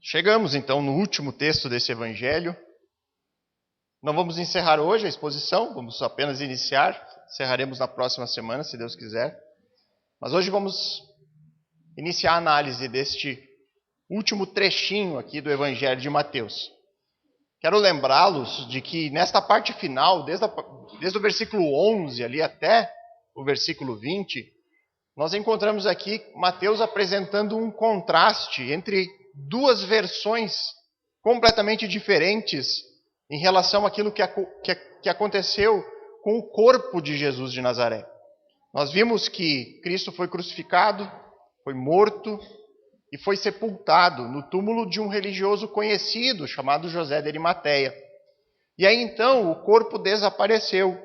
Chegamos então no último texto desse evangelho. Não vamos encerrar hoje a exposição, vamos apenas iniciar. Encerraremos na próxima semana, se Deus quiser. Mas hoje vamos iniciar a análise deste último trechinho aqui do evangelho de Mateus. Quero lembrá-los de que nesta parte final, desde o versículo 11 ali até o versículo 20, nós encontramos aqui Mateus apresentando um contraste entre duas versões completamente diferentes em relação àquilo que aconteceu com o corpo de Jesus de Nazaré. Nós vimos que Cristo foi crucificado, foi morto e foi sepultado no túmulo de um religioso conhecido chamado José de Arimateia. E aí então o corpo desapareceu.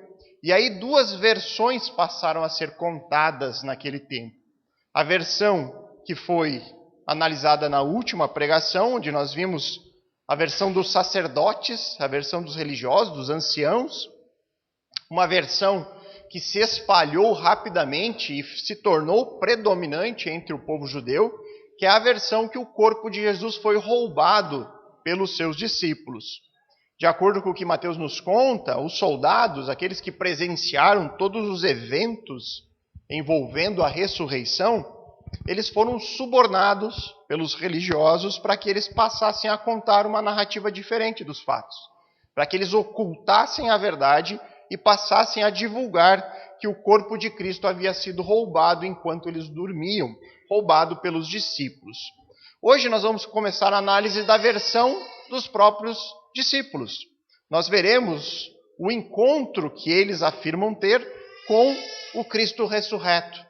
E aí duas versões passaram a ser contadas naquele tempo. A versão que foi analisada na última pregação, onde nós vimos a versão dos sacerdotes, a versão dos religiosos, dos anciãos, uma versão que se espalhou rapidamente e se tornou predominante entre o povo judeu, que é a versão que o corpo de Jesus foi roubado pelos seus discípulos. De acordo com o que Mateus nos conta, os soldados, aqueles que presenciaram todos os eventos envolvendo a ressurreição, eles foram subornados pelos religiosos para que eles passassem a contar uma narrativa diferente dos fatos, para que eles ocultassem a verdade e passassem a divulgar que o corpo de Cristo havia sido roubado enquanto eles dormiam, roubado pelos discípulos. Hoje nós vamos começar a análise da versão dos próprios discípulos. Nós veremos o encontro que eles afirmam ter com o Cristo ressurreto.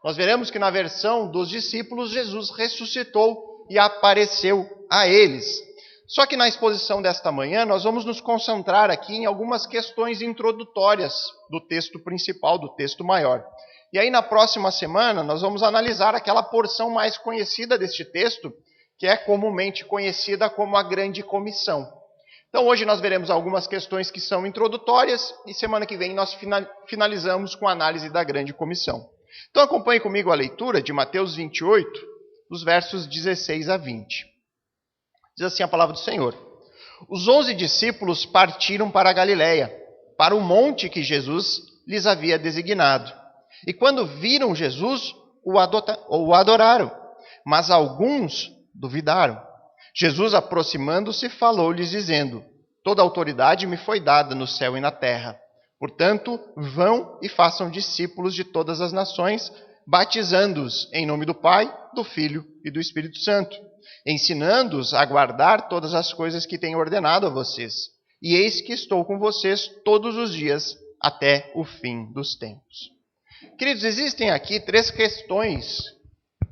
Nós veremos que na versão dos discípulos, Jesus ressuscitou e apareceu a eles. Só que na exposição desta manhã, nós vamos nos concentrar aqui em algumas questões introdutórias do texto principal, do texto maior. E aí na próxima semana, nós vamos analisar aquela porção mais conhecida deste texto, que é comumente conhecida como a Grande Comissão. Então hoje nós veremos algumas questões que são introdutórias e semana que vem nós finalizamos com a análise da Grande Comissão. Então acompanhe comigo a leitura de Mateus 28, dos versos 16 a 20. Diz assim a palavra do Senhor. Os 11 discípulos partiram para a Galiléia, para o monte que Jesus lhes havia designado. E quando viram Jesus, o adoraram, mas alguns duvidaram. Jesus, aproximando-se, falou-lhes, dizendo: toda autoridade me foi dada no céu e na terra. Portanto, vão e façam discípulos de todas as nações, batizando-os em nome do Pai, do Filho e do Espírito Santo, ensinando-os a guardar todas as coisas que tenho ordenado a vocês. E eis que estou com vocês todos os dias, até o fim dos tempos. Queridos, existem aqui 3 questões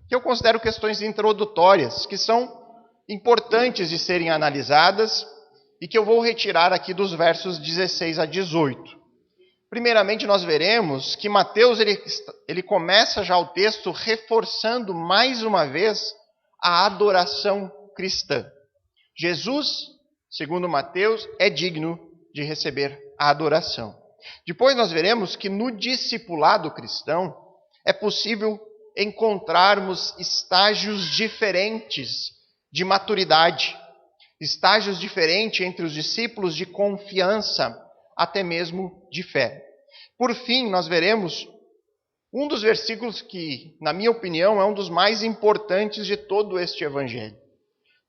que eu considero questões introdutórias, que são importantes de serem analisadas e que eu vou retirar aqui dos versos 16 a 18. Primeiramente, nós veremos que Mateus ele começa já o texto reforçando mais uma vez a adoração cristã. Jesus, segundo Mateus, é digno de receber a adoração. Depois nós veremos que no discipulado cristão é possível encontrarmos estágios diferentes de maturidade, estágios diferentes entre os discípulos de confiança, até mesmo de fé. Por fim, nós veremos um dos versículos que, na minha opinião, é um dos mais importantes de todo este evangelho.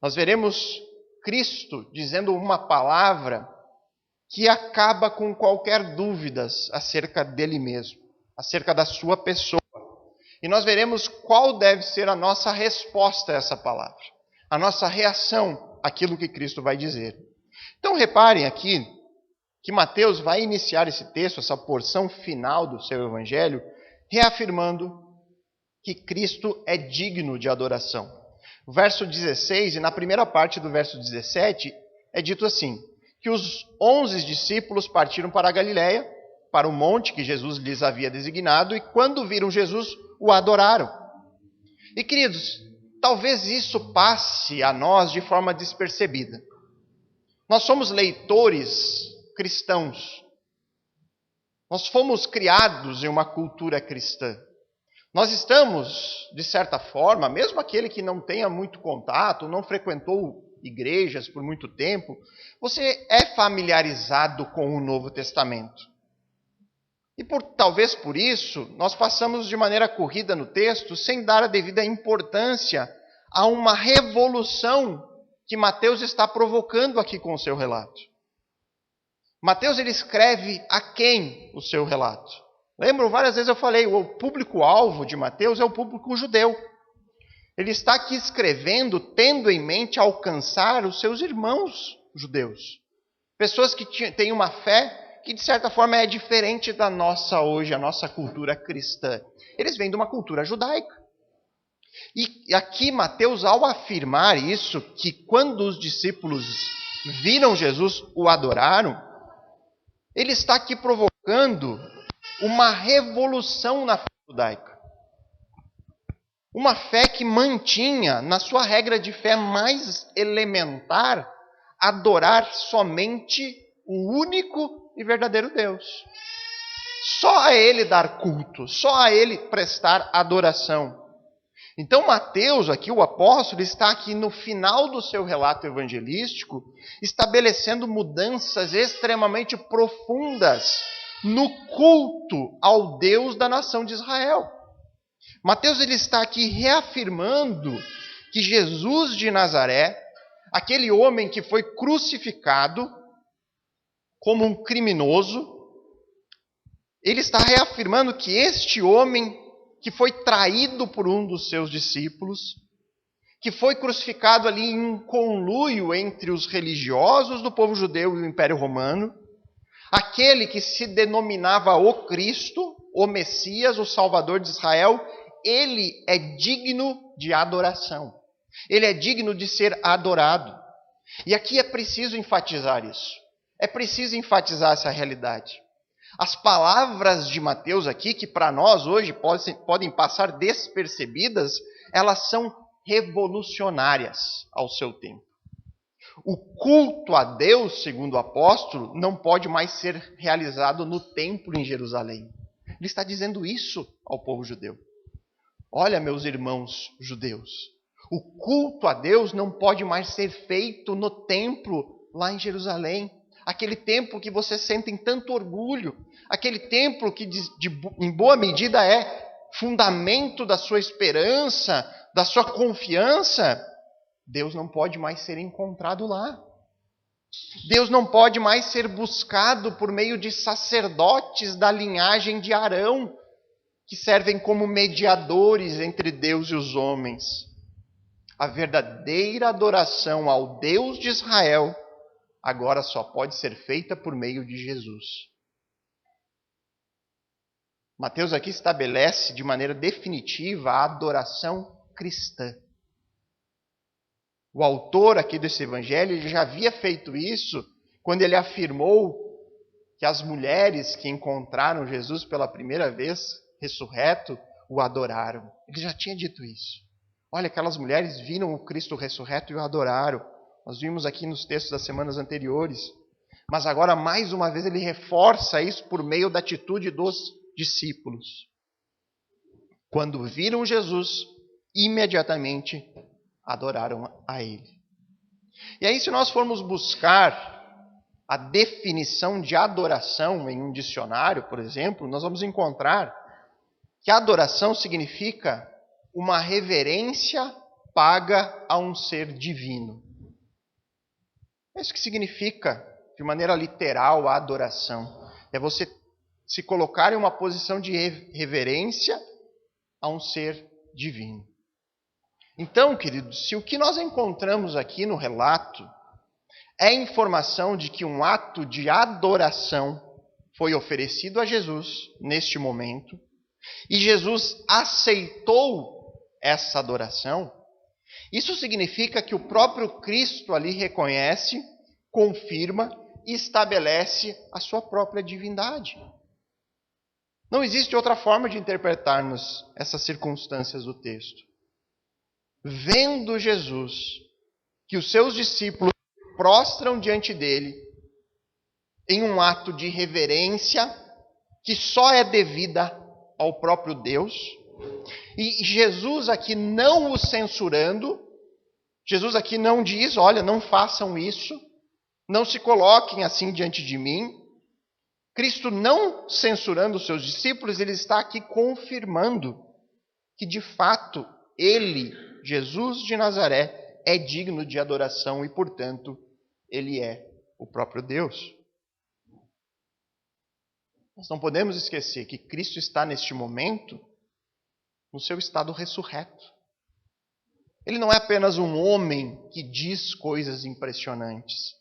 Nós veremos Cristo dizendo uma palavra que acaba com qualquer dúvidas acerca dele mesmo, acerca da sua pessoa. E nós veremos qual deve ser a nossa resposta a essa palavra, a nossa reação àquilo que Cristo vai dizer. Então reparem aqui que Mateus vai iniciar esse texto, essa porção final do seu evangelho, reafirmando que Cristo é digno de adoração. O verso 16 e na primeira parte do verso 17 é dito assim, que os 11 discípulos partiram para a Galiléia, para o monte que Jesus lhes havia designado, e quando viram Jesus, o adoraram. E queridos, talvez isso passe a nós de forma despercebida. Nós somos leitores cristãos. Nós fomos criados em uma cultura cristã. Nós estamos, de certa forma, mesmo aquele que não tenha muito contato, não frequentou igrejas por muito tempo, você é familiarizado com o Novo Testamento. E talvez por isso, nós passamos de maneira corrida no texto, sem dar a devida importância a uma revolução que Mateus está provocando aqui com o seu relato. Mateus ele escreve a quem o seu relato? Lembram, várias vezes eu falei, o público-alvo de Mateus é o público judeu. Ele está aqui escrevendo, tendo em mente alcançar os seus irmãos judeus. Pessoas que têm uma fé que, de certa forma, é diferente da nossa hoje, a nossa cultura cristã. Eles vêm de uma cultura judaica. E aqui Mateus, ao afirmar isso, que quando os discípulos viram Jesus, o adoraram, ele está aqui provocando uma revolução na fé judaica. Uma fé que mantinha, na sua regra de fé mais elementar, adorar somente o único e verdadeiro Deus. Só a Ele dar culto, só a Ele prestar adoração. Então Mateus, aqui o apóstolo, está aqui no final do seu relato evangelístico, estabelecendo mudanças extremamente profundas no culto ao Deus da nação de Israel. Mateus ele está aqui reafirmando que Jesus de Nazaré, aquele homem que foi crucificado como um criminoso, ele está reafirmando que este homem que foi traído por um dos seus discípulos, que foi crucificado ali em um conluio entre os religiosos do povo judeu e o Império Romano, aquele que se denominava o Cristo, o Messias, o Salvador de Israel, ele é digno de adoração. Ele é digno de ser adorado. E aqui é preciso enfatizar isso. É preciso enfatizar essa realidade. As palavras de Mateus aqui, que para nós hoje podem passar despercebidas, elas são revolucionárias ao seu tempo. O culto a Deus, segundo o apóstolo, não pode mais ser realizado no templo em Jerusalém. Ele está dizendo isso ao povo judeu. Olha, meus irmãos judeus, o culto a Deus não pode mais ser feito no templo lá em Jerusalém. Aquele templo que vocês sentem tanto orgulho, aquele templo que em boa medida é fundamento da sua esperança, da sua confiança, Deus não pode mais ser encontrado lá. Deus não pode mais ser buscado por meio de sacerdotes da linhagem de Arão, que servem como mediadores entre Deus e os homens. A verdadeira adoração ao Deus de Israel agora só pode ser feita por meio de Jesus. Mateus aqui estabelece de maneira definitiva a adoração cristã. O autor aqui desse evangelho já havia feito isso quando ele afirmou que as mulheres que encontraram Jesus pela primeira vez, ressurreto, o adoraram. Ele já tinha dito isso. Olha, aquelas mulheres viram o Cristo ressurreto e o adoraram. Nós vimos aqui nos textos das semanas anteriores. Mas agora, mais uma vez, ele reforça isso por meio da atitude dos discípulos. Quando viram Jesus, imediatamente adoraram a Ele. E aí, se nós formos buscar a definição de adoração em um dicionário, por exemplo, nós vamos encontrar que adoração significa uma reverência paga a um ser divino. É isso que significa, de maneira literal, a adoração. É você se colocar em uma posição de reverência a um ser divino. Então, queridos, se o que nós encontramos aqui no relato é a informação de que um ato de adoração foi oferecido a Jesus neste momento, e Jesus aceitou essa adoração, isso significa que o próprio Cristo ali reconhece, confirma e estabelece a sua própria divindade. Não existe outra forma de interpretarmos essas circunstâncias do texto. Vendo Jesus que os seus discípulos prostram diante dele em um ato de reverência que só é devida ao próprio Deus, E Jesus aqui não o censurando, Jesus aqui não diz, olha, não façam isso, não se coloquem assim diante de mim. Cristo não censurando os seus discípulos, ele está aqui confirmando que de fato ele, Jesus de Nazaré, é digno de adoração e, portanto, ele é o próprio Deus. Nós não podemos esquecer que Cristo está neste momento no seu estado ressurreto. Ele não é apenas um homem que diz coisas impressionantes.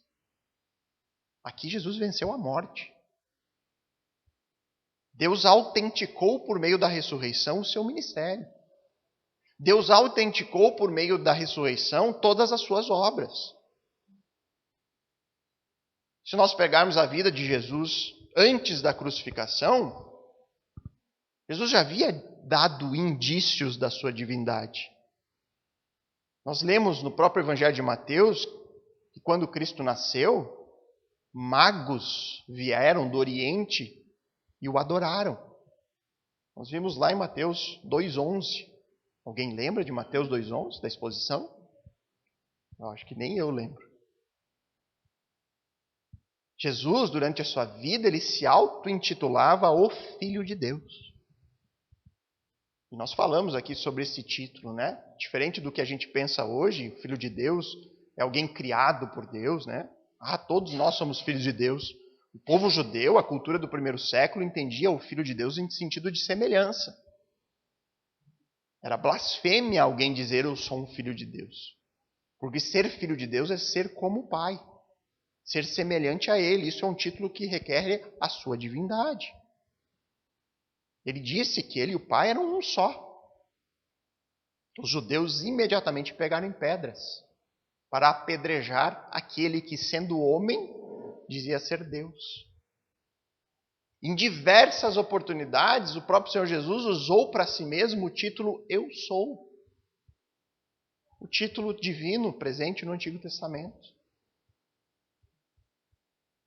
Aqui Jesus venceu a morte. Deus autenticou por meio da ressurreição o seu ministério. Deus autenticou por meio da ressurreição todas as suas obras. Se nós pegarmos a vida de Jesus antes da crucificação, Jesus já havia dado indícios da sua divindade. Nós lemos no próprio Evangelho de Mateus que quando Cristo nasceu, magos vieram do Oriente e o adoraram. Nós vimos lá em Mateus 2,11. Alguém lembra de Mateus 2,11, da exposição? Eu acho que nem eu lembro. Jesus, durante a sua vida, ele se auto-intitulava o Filho de Deus. E nós falamos aqui sobre esse título, né? Diferente do que a gente pensa hoje, o Filho de Deus é alguém criado por Deus, né? Todos nós somos filhos de Deus. O povo judeu, a cultura do primeiro século, entendia o Filho de Deus em sentido de semelhança. Era blasfêmia alguém dizer eu sou um filho de Deus. Porque ser filho de Deus é ser como o Pai. Ser semelhante a Ele. Isso é um título que requer a sua divindade. Ele disse que ele e o Pai eram um só. Os judeus imediatamente pegaram em pedras para apedrejar aquele que, sendo homem, dizia ser Deus. Em diversas oportunidades, o próprio Senhor Jesus usou para si mesmo o título Eu Sou. O título divino presente no Antigo Testamento.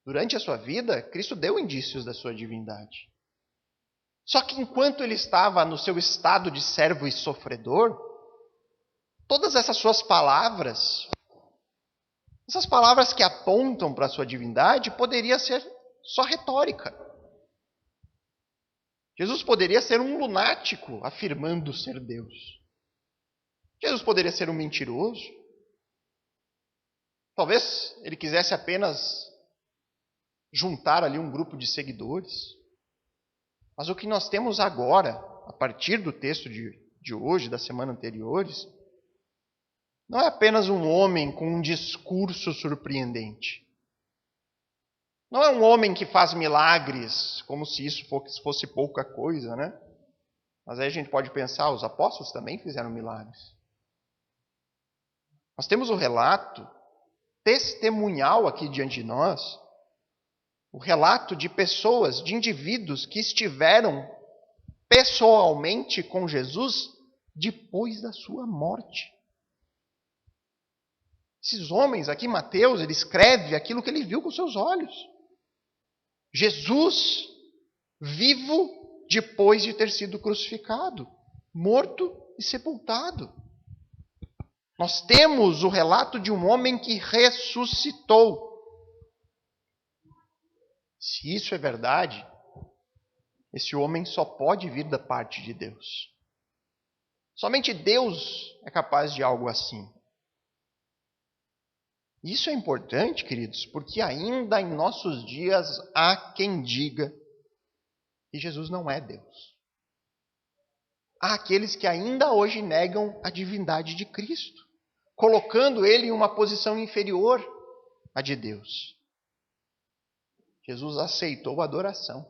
Durante a sua vida, Cristo deu indícios da sua divindade. Só que enquanto ele estava no seu estado de servo e sofredor, todas essas suas palavras, essas palavras que apontam para a sua divindade, poderia ser só retórica. Jesus poderia ser um lunático afirmando ser Deus. Jesus poderia ser um mentiroso. Talvez ele quisesse apenas juntar ali um grupo de seguidores. Mas o que nós temos agora, a partir do texto de hoje, da semana anteriores, não é apenas um homem com um discurso surpreendente. Não é um homem que faz milagres, como se isso fosse pouca coisa, né? Mas aí a gente pode pensar, os apóstolos também fizeram milagres. Nós temos o relato testemunhal aqui diante de nós, o relato de pessoas, de indivíduos que estiveram pessoalmente com Jesus depois da sua morte. Esses homens aqui, Mateus, ele escreve aquilo que ele viu com seus olhos. Jesus vivo depois de ter sido crucificado, morto e sepultado. Nós temos o relato de um homem que ressuscitou. Se isso é verdade, esse homem só pode vir da parte de Deus. Somente Deus é capaz de algo assim. Isso é importante, queridos, porque ainda em nossos dias há quem diga que Jesus não é Deus. Há aqueles que ainda hoje negam a divindade de Cristo, colocando ele em uma posição inferior à de Deus. Jesus aceitou a adoração.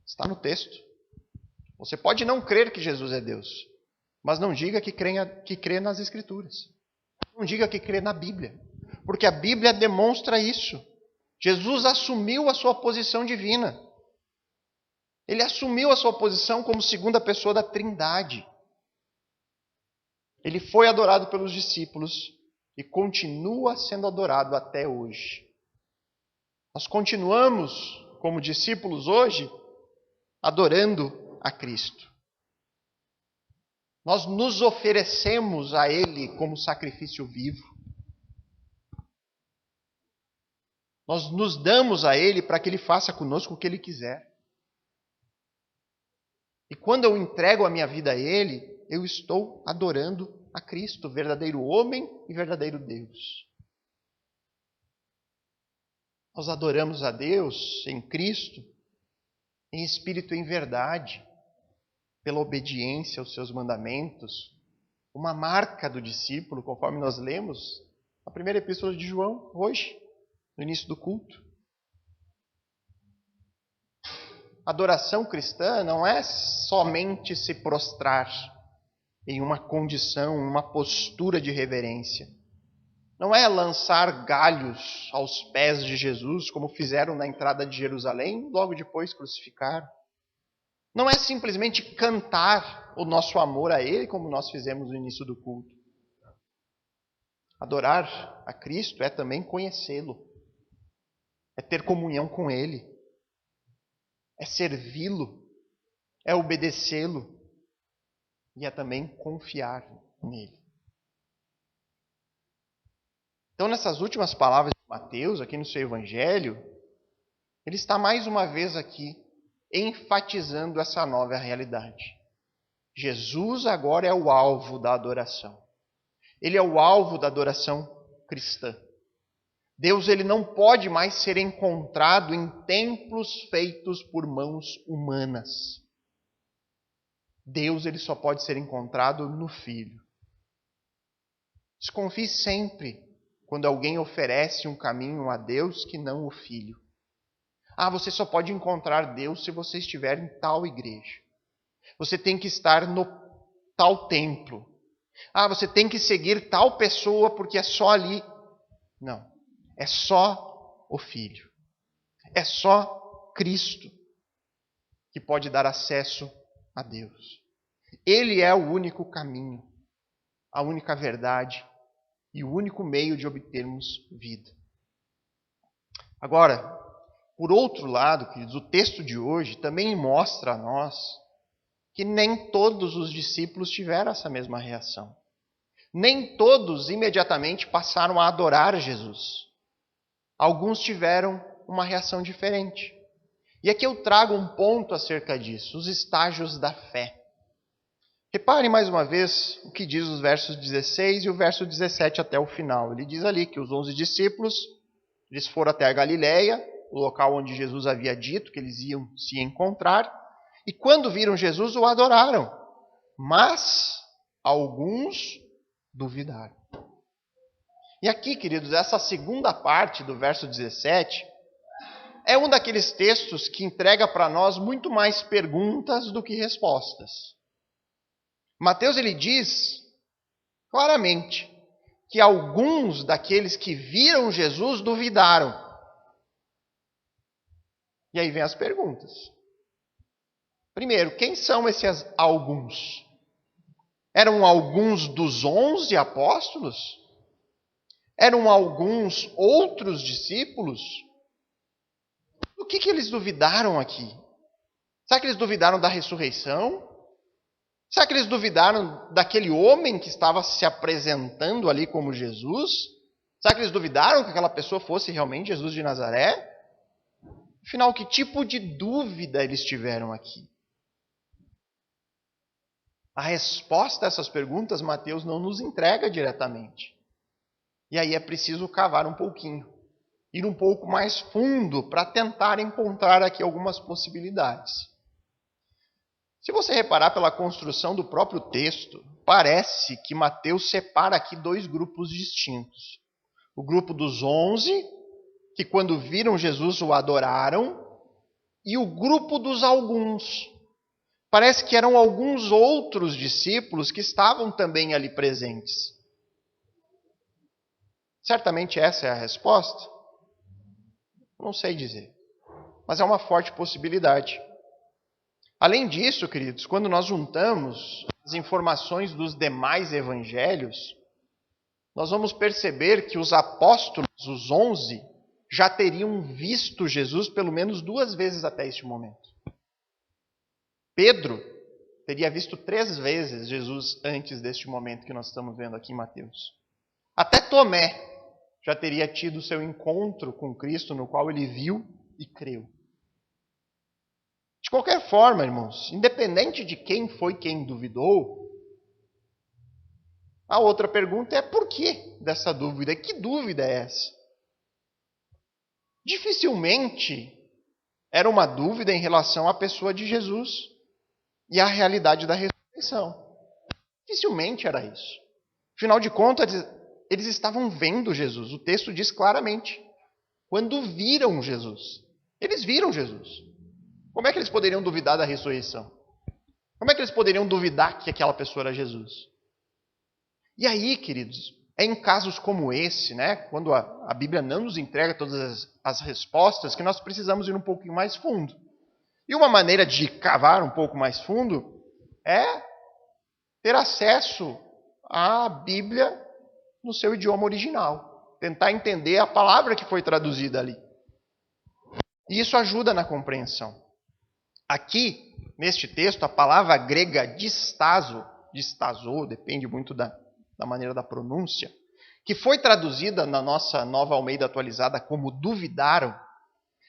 Está no texto. Você pode não crer que Jesus é Deus, mas não diga que crê nas Escrituras. Não diga que crê na Bíblia. Porque a Bíblia demonstra isso. Jesus assumiu a sua posição divina. Ele assumiu a sua posição como segunda pessoa da Trindade. Ele foi adorado pelos discípulos e continua sendo adorado até hoje. Nós continuamos, como discípulos hoje, adorando a Cristo. Nós nos oferecemos a Ele como sacrifício vivo. Nós nos damos a Ele para que Ele faça conosco o que Ele quiser. E quando eu entrego a minha vida a Ele, eu estou adorando a Cristo, verdadeiro homem e verdadeiro Deus. Nós adoramos a Deus em Cristo, em espírito e em verdade, pela obediência aos seus mandamentos, uma marca do discípulo, conforme nós lemos na primeira epístola de João, hoje, no início do culto. Adoração cristã não é somente se prostrar em uma condição, uma postura de reverência. Não é lançar galhos aos pés de Jesus, como fizeram na entrada de Jerusalém, logo depois crucificaram. Não é simplesmente cantar o nosso amor a Ele, como nós fizemos no início do culto. Adorar a Cristo é também conhecê-lo. É ter comunhão com Ele. É servi-lo. É obedecê-lo. E é também confiar nele. Então, nessas últimas palavras de Mateus, aqui no seu Evangelho, ele está mais uma vez aqui enfatizando essa nova realidade. Jesus agora é o alvo da adoração. Ele é o alvo da adoração cristã. Deus ele não pode mais ser encontrado em templos feitos por mãos humanas. Deus ele só pode ser encontrado no Filho. Desconfie sempre quando alguém oferece um caminho a Deus que não o Filho. Você só pode encontrar Deus se você estiver em tal igreja. Você tem que estar no tal templo. Você tem que seguir tal pessoa porque é só ali. Não. É só o Filho. É só Cristo que pode dar acesso a Deus. Ele é o único caminho, a única verdade e o único meio de obtermos vida. Agora, por outro lado, queridos, o texto de hoje também mostra a nós que nem todos os discípulos tiveram essa mesma reação. Nem todos imediatamente passaram a adorar Jesus. Alguns tiveram uma reação diferente. E aqui eu trago um ponto acerca disso, os estágios da fé. Repare mais uma vez o que diz os versos 16 e o verso 17 até o final. Ele diz ali que os 11 discípulos, eles foram até a Galileia, o local onde Jesus havia dito que eles iam se encontrar, e quando viram Jesus, o adoraram. Mas alguns duvidaram. E aqui, queridos, essa segunda parte do verso 17 é um daqueles textos que entrega para nós muito mais perguntas do que respostas. Mateus ele diz claramente que alguns daqueles que viram Jesus duvidaram. E aí vem as perguntas. Primeiro, quem são esses alguns? Eram alguns dos 11 apóstolos? Eram alguns outros discípulos? O que eles duvidaram aqui? Será que eles duvidaram da ressurreição? Será que eles duvidaram daquele homem que estava se apresentando ali como Jesus? Será que eles duvidaram que aquela pessoa fosse realmente Jesus de Nazaré? Afinal, que tipo de dúvida eles tiveram aqui? A resposta a essas perguntas, Mateus não nos entrega diretamente. E aí é preciso cavar um pouquinho, ir um pouco mais fundo para tentar encontrar aqui algumas possibilidades. Se você reparar pela construção do próprio texto, parece que Mateus separa aqui dois grupos distintos. O grupo dos 11, que quando viram Jesus o adoraram, e o grupo dos alguns. Parece que eram alguns outros discípulos que estavam também ali presentes. Certamente essa é a resposta? Não sei dizer, mas é uma forte possibilidade. Além disso, queridos, quando nós juntamos as informações dos demais evangelhos, nós vamos perceber que os apóstolos, os 11, já teriam visto Jesus pelo menos 2 vezes até este momento. Pedro teria visto 3 vezes Jesus antes deste momento que nós estamos vendo aqui em Mateus. Até Tomé já teria tido seu encontro com Cristo, no qual ele viu e creu. De qualquer forma, irmãos, independente de quem foi quem duvidou, a outra pergunta é por que dessa dúvida? Que dúvida é essa? Dificilmente era uma dúvida em relação à pessoa de Jesus e à realidade da ressurreição. Dificilmente era isso. Afinal de contas, eles estavam vendo Jesus. O texto diz claramente, quando viram Jesus. Eles viram Jesus. Como é que eles poderiam duvidar da ressurreição? Como é que eles poderiam duvidar que aquela pessoa era Jesus? E aí, queridos, é em casos como esse, né, quando a Bíblia não nos entrega todas as respostas, que nós precisamos ir um pouquinho mais fundo. E uma maneira de cavar um pouco mais fundo é ter acesso à Bíblia no seu idioma original. Tentar entender a palavra que foi traduzida ali. E isso ajuda na compreensão. Aqui, neste texto, a palavra grega distazo, depende muito da maneira da pronúncia, que foi traduzida na nossa Nova Almeida atualizada como duvidaram.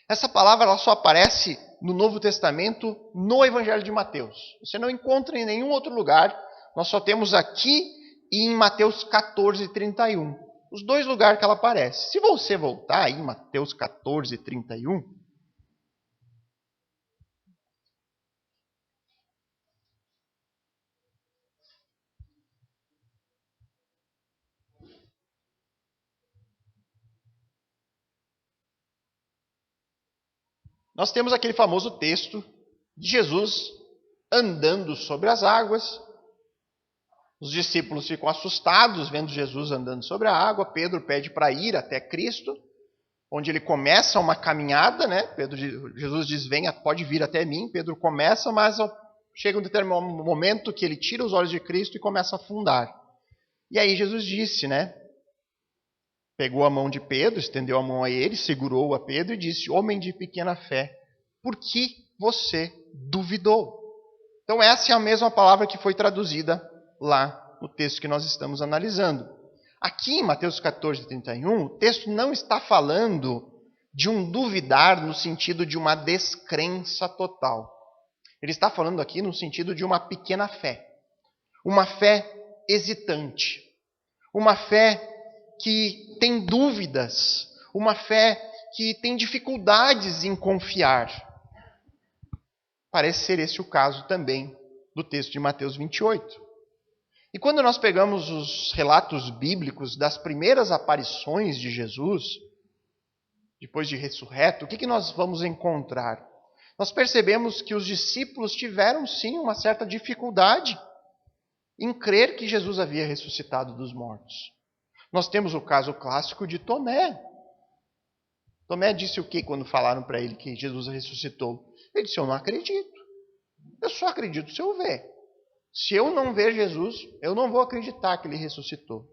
Essa palavra ela só aparece no Novo Testamento no Evangelho de Mateus. Você não encontra em nenhum outro lugar. Nós só temos aqui e em Mateus 14, 31. Os 2 lugares que ela aparece. Se você voltar aí em Mateus 14, 31... nós temos aquele famoso texto de Jesus andando sobre as águas. Os discípulos ficam assustados vendo Jesus andando sobre a água. Pedro pede para ir até Cristo, onde ele começa uma caminhada, né? Jesus diz, venha, pode vir até mim. Pedro começa, mas chega um determinado momento que ele tira os olhos de Cristo e começa a afundar. E aí Jesus disse, né? Pegou a mão de Pedro, estendeu a mão a ele, segurou a Pedro e disse, homem de pequena fé, por que você duvidou? Então essa é a mesma palavra que foi traduzida lá no texto que nós estamos analisando. Aqui em Mateus 14, 31, o texto não está falando de um duvidar no sentido de uma descrença total. Ele está falando aqui no sentido de uma pequena fé. Uma fé hesitante. Uma fé que tem dúvidas. Uma fé que tem dificuldades em confiar. Parece ser esse o caso também do texto de Mateus 28. E quando nós pegamos os relatos bíblicos das primeiras aparições de Jesus, depois de ressurreto, o que nós vamos encontrar? Nós percebemos que os discípulos tiveram sim uma certa dificuldade em crer que Jesus havia ressuscitado dos mortos. Nós temos o caso clássico de Tomé. Tomé disse o que quando falaram para ele que Jesus ressuscitou? Ele disse, eu não acredito. Eu só acredito se eu ver. Se eu não ver Jesus, eu não vou acreditar que ele ressuscitou.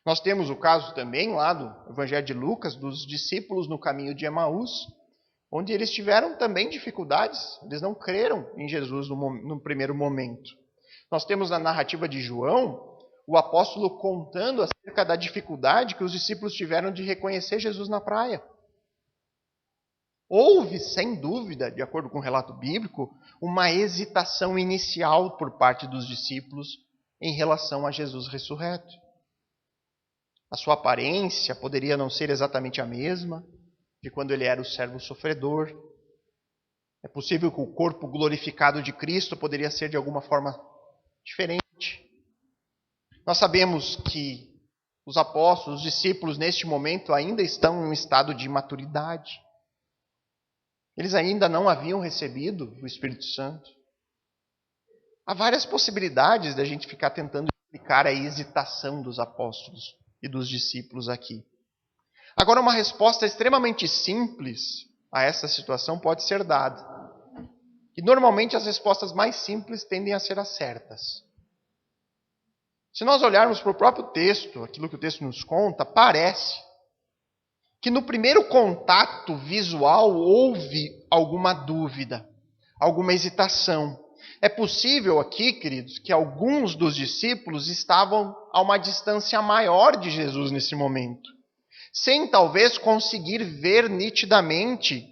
Nós temos o caso também lá do Evangelho de Lucas, dos discípulos no caminho de Emaús, onde eles tiveram também dificuldades. Eles não creram em Jesus no primeiro momento. Nós temos na narrativa de João, o apóstolo contando acerca da dificuldade que os discípulos tiveram de reconhecer Jesus na praia. Houve, sem dúvida, de acordo com o relato bíblico, uma hesitação inicial por parte dos discípulos em relação a Jesus ressurreto. A sua aparência poderia não ser exatamente a mesma de quando ele era o servo sofredor. É possível que o corpo glorificado de Cristo poderia ser de alguma forma diferente. Nós sabemos que os apóstolos, os discípulos, neste momento ainda estão em um estado de maturidade. Eles ainda não haviam recebido o Espírito Santo. Há várias possibilidades da gente ficar tentando explicar a hesitação dos apóstolos e dos discípulos aqui. Agora, uma resposta extremamente simples a essa situação pode ser dada. E normalmente as respostas mais simples tendem a ser as certas. Se nós olharmos para o próprio texto, aquilo que o texto nos conta, parece que no primeiro contato visual houve alguma dúvida, alguma hesitação. É possível aqui, queridos, que alguns dos discípulos estavam a uma distância maior de Jesus nesse momento, sem talvez conseguir ver nitidamente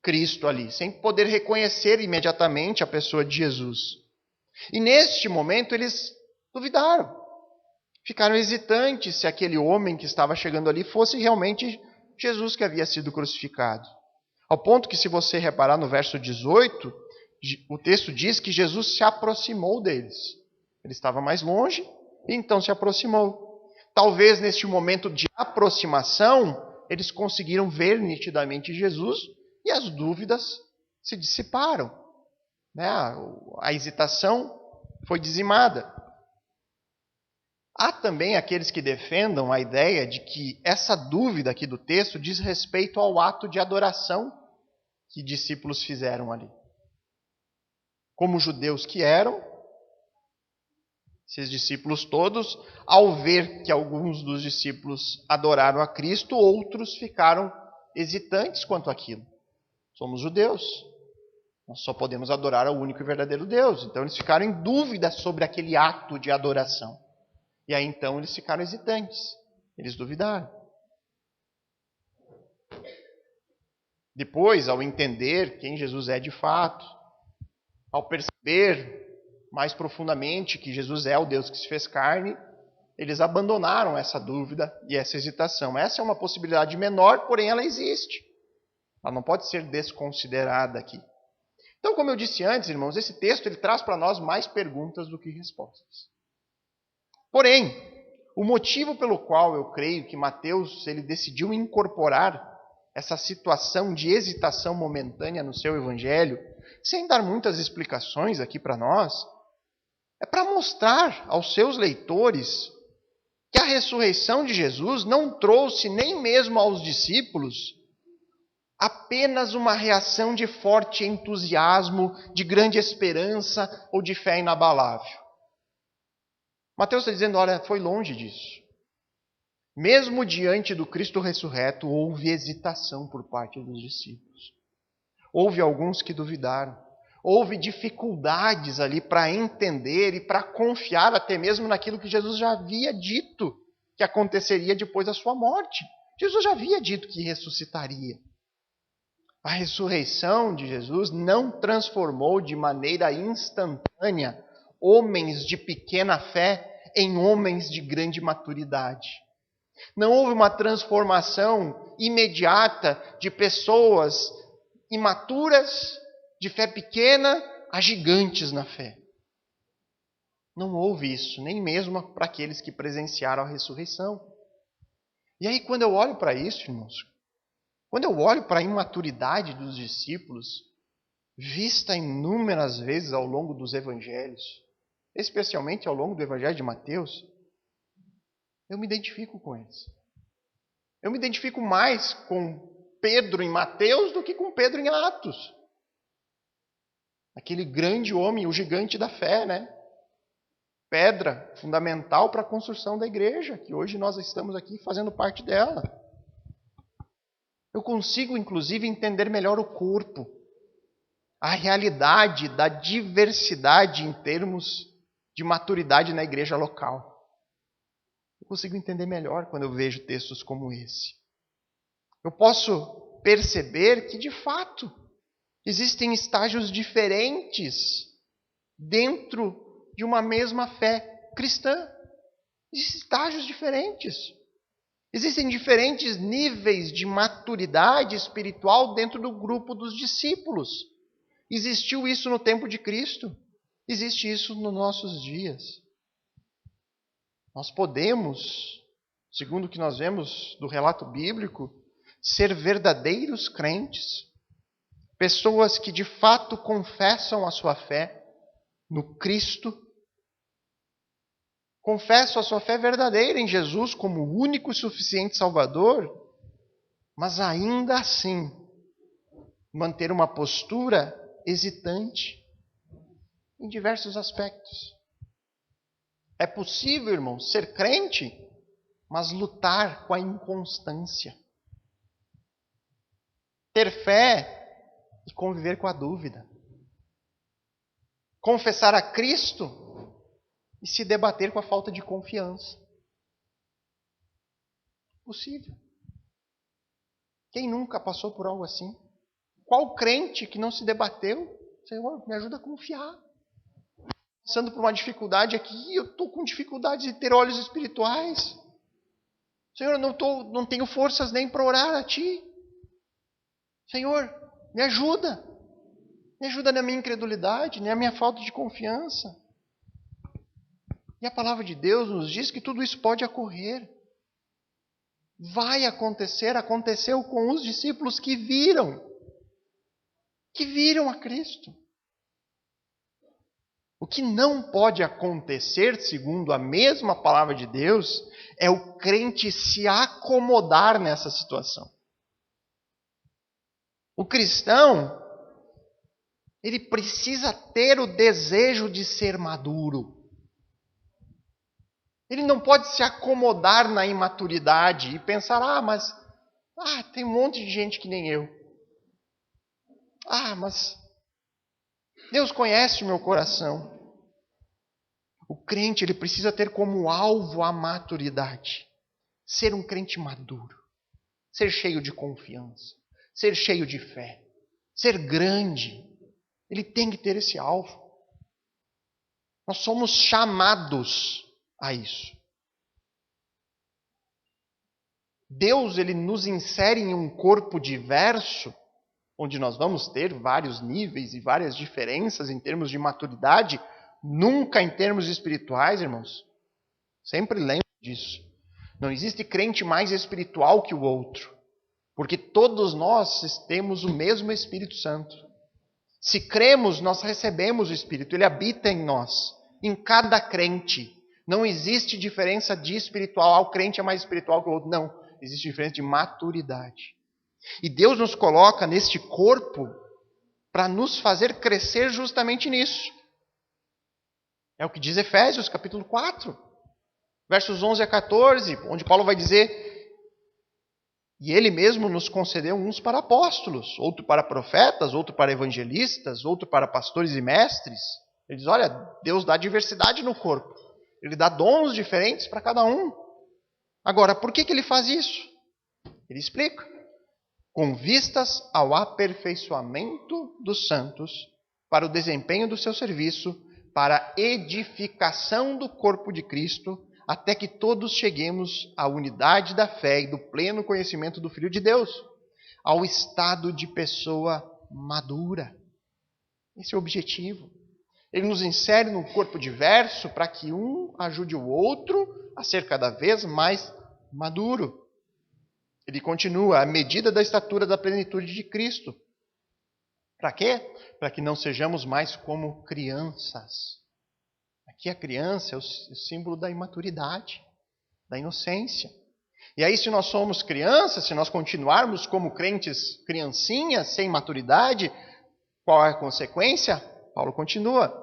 Cristo ali, sem poder reconhecer imediatamente a pessoa de Jesus. E neste momento eles duvidaram, ficaram hesitantes se aquele homem que estava chegando ali fosse realmente Jesus que havia sido crucificado. Ao ponto que, se você reparar no verso 18, o texto diz que Jesus se aproximou deles. Ele estava mais longe e então se aproximou. Talvez neste momento de aproximação, eles conseguiram ver nitidamente Jesus e as dúvidas se dissiparam. Né? A hesitação foi dizimada. Há também aqueles que defendam a ideia de que essa dúvida aqui do texto diz respeito ao ato de adoração que discípulos fizeram ali. Como judeus que eram, esses discípulos todos, ao ver que alguns dos discípulos adoraram a Cristo, outros ficaram hesitantes quanto àquilo. Somos judeus, nós só podemos adorar ao único e verdadeiro Deus. Então eles ficaram em dúvida sobre aquele ato de adoração. E aí então eles ficaram hesitantes, eles duvidaram. Depois, ao entender quem Jesus é de fato, ao perceber mais profundamente que Jesus é o Deus que se fez carne, eles abandonaram essa dúvida e essa hesitação. Essa é uma possibilidade menor, porém ela existe. Ela não pode ser desconsiderada aqui. Então, como eu disse antes, irmãos, esse texto ele traz para nós mais perguntas do que respostas. Porém, o motivo pelo qual eu creio que Mateus ele decidiu incorporar essa situação de hesitação momentânea no seu evangelho, sem dar muitas explicações aqui para nós, é para mostrar aos seus leitores que a ressurreição de Jesus não trouxe nem mesmo aos discípulos apenas uma reação de forte entusiasmo, de grande esperança ou de fé inabalável. Mateus está dizendo, olha, foi longe disso. Mesmo diante do Cristo ressurreto, houve hesitação por parte dos discípulos. Houve alguns que duvidaram. Houve dificuldades ali para entender e para confiar até mesmo naquilo que Jesus já havia dito que aconteceria depois da sua morte. Jesus já havia dito que ressuscitaria. A ressurreição de Jesus não transformou de maneira instantânea homens de pequena fé em homens de grande maturidade. Não houve uma transformação imediata de pessoas imaturas, de fé pequena, a gigantes na fé. Não houve isso, nem mesmo para aqueles que presenciaram a ressurreição. E aí, quando eu olho para isso, irmãos, quando eu olho para a imaturidade dos discípulos, vista inúmeras vezes ao longo dos evangelhos, especialmente ao longo do evangelho de Mateus, eu me identifico com eles. Eu me identifico mais com Pedro em Mateus do que com Pedro em Atos. Aquele grande homem, o gigante da fé, né? Pedra fundamental para a construção da igreja, que hoje nós estamos aqui fazendo parte dela. Eu consigo, inclusive, entender melhor o corpo, a realidade da diversidade em termos de maturidade na igreja local. Eu consigo entender melhor quando eu vejo textos como esse. Eu posso perceber que, de fato, existem estágios diferentes dentro de uma mesma fé cristã. Existem estágios diferentes. Existem diferentes níveis de maturidade espiritual dentro do grupo dos discípulos. Existiu isso no tempo de Cristo. Existe isso nos nossos dias. Nós podemos, segundo o que nós vemos do relato bíblico, ser verdadeiros crentes. Pessoas que de fato confessam a sua fé no Cristo. Confessam a sua fé verdadeira em Jesus como o único e suficiente Salvador, mas ainda assim manter uma postura hesitante em diversos aspectos. É possível, irmão, ser crente, mas lutar com a inconstância. Ter fé e conviver com a dúvida. confessar a Cristo e se debater com a falta de confiança. Possível. Quem nunca passou por algo assim? Qual crente que não se debateu? Senhor, me ajuda a confiar. Passando por uma dificuldade aqui, eu estou com dificuldade de ter olhos espirituais. Senhor, eu não tenho forças nem para orar a Ti. Senhor, me ajuda. Me ajuda na minha incredulidade, na minha falta de confiança. E a palavra de Deus nos diz que tudo isso pode ocorrer. Vai acontecer, aconteceu com os discípulos que viram a Cristo. O que não pode acontecer, segundo a mesma palavra de Deus, é o crente se acomodar nessa situação. O cristão, ele precisa ter o desejo de ser maduro. Ele não pode se acomodar na imaturidade e pensar, mas tem um monte de gente que nem eu. Mas Deus conhece o meu coração. O crente, ele precisa ter como alvo a maturidade. Ser um crente maduro. Ser cheio de confiança. Ser cheio de fé. Ser grande. Ele tem que ter esse alvo. Nós somos chamados a isso. Deus, ele nos insere em um corpo diverso, onde nós vamos ter vários níveis e várias diferenças em termos de maturidade, nunca em termos espirituais, irmãos. Sempre lembre disso. Não existe crente mais espiritual que o outro, porque todos nós temos o mesmo Espírito Santo. Se cremos, nós recebemos o Espírito, ele habita em nós, em cada crente. Não existe diferença de espiritual, o crente é mais espiritual que o outro. Não, existe diferença de maturidade. E Deus nos coloca neste corpo para nos fazer crescer justamente nisso. É o que diz Efésios, capítulo 4, versos 11 a 14, onde Paulo vai dizer: e ele mesmo nos concedeu uns para apóstolos, outro para profetas, outro para evangelistas, outro para pastores e mestres. Ele diz, olha, Deus dá diversidade no corpo. Ele dá dons diferentes para cada um. Agora, por que ele faz isso? Ele explica. Com vistas ao aperfeiçoamento dos santos, para o desempenho do seu serviço, para a edificação do corpo de Cristo, até que todos cheguemos à unidade da fé e do pleno conhecimento do Filho de Deus, ao estado de pessoa madura. Esse é o objetivo. Ele nos insere num corpo diverso para que um ajude o outro a ser cada vez mais maduro. Ele continua, à medida da estatura da plenitude de Cristo. Para quê? Para que não sejamos mais como crianças. Aqui a criança é o símbolo da imaturidade, da inocência. E aí, se nós somos crianças, se nós continuarmos como crentes criancinhas, sem maturidade, qual é a consequência? Paulo continua.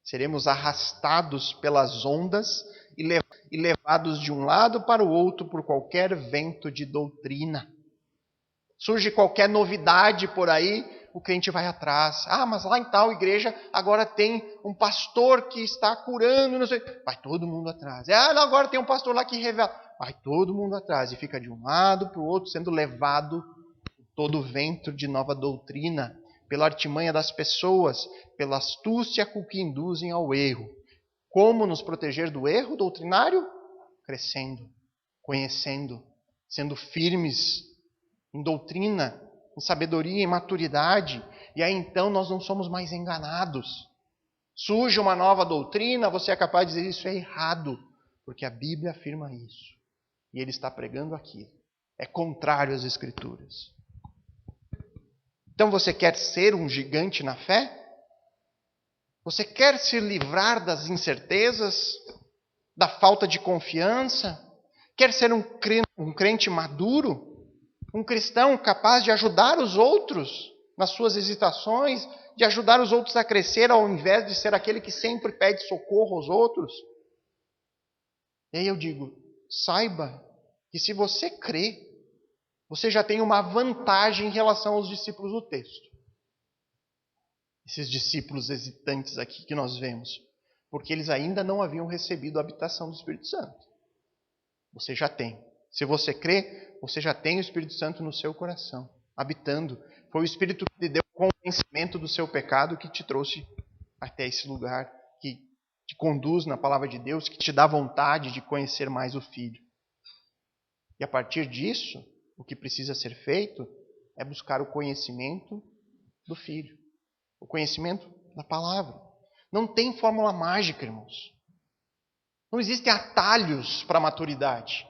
Seremos arrastados pelas ondas e levados de um lado para o outro por qualquer vento de doutrina. Surge qualquer novidade por aí, o crente vai atrás. Mas lá em tal igreja agora tem um pastor que está curando, não sei. Vai todo mundo atrás. Não, agora tem um pastor lá que revela. Vai todo mundo atrás e fica de um lado para o outro, sendo levado por todo o vento de nova doutrina, pela artimanha das pessoas, pela astúcia com que induzem ao erro. Como nos proteger do erro doutrinário? Crescendo, conhecendo, sendo firmes em doutrina, em sabedoria, em maturidade. E aí então nós não somos mais enganados. Surge uma nova doutrina, você é capaz de dizer isso é errado, porque a Bíblia afirma isso. E ele está pregando aquilo. É contrário às Escrituras. Então você quer ser um gigante na fé? Você quer se livrar das incertezas, da falta de confiança? Quer ser um crente maduro? Um cristão capaz de ajudar os outros nas suas hesitações, de ajudar os outros a crescer ao invés de ser aquele que sempre pede socorro aos outros? E aí eu digo, saiba que se você crê, você já tem uma vantagem em relação aos discípulos do texto. esses discípulos hesitantes aqui que nós vemos? Porque eles ainda não haviam recebido a habitação do Espírito Santo. Você já tem. Se você crê, você já tem o Espírito Santo no seu coração, habitando. Foi o Espírito que te deu o conhecimento do seu pecado que te trouxe até esse lugar, que te conduz na palavra de Deus, que te dá vontade de conhecer mais o Filho. E a partir disso, o que precisa ser feito é buscar o conhecimento do Filho, o conhecimento da palavra. Não tem fórmula mágica, irmãos. Não existem atalhos para a maturidade.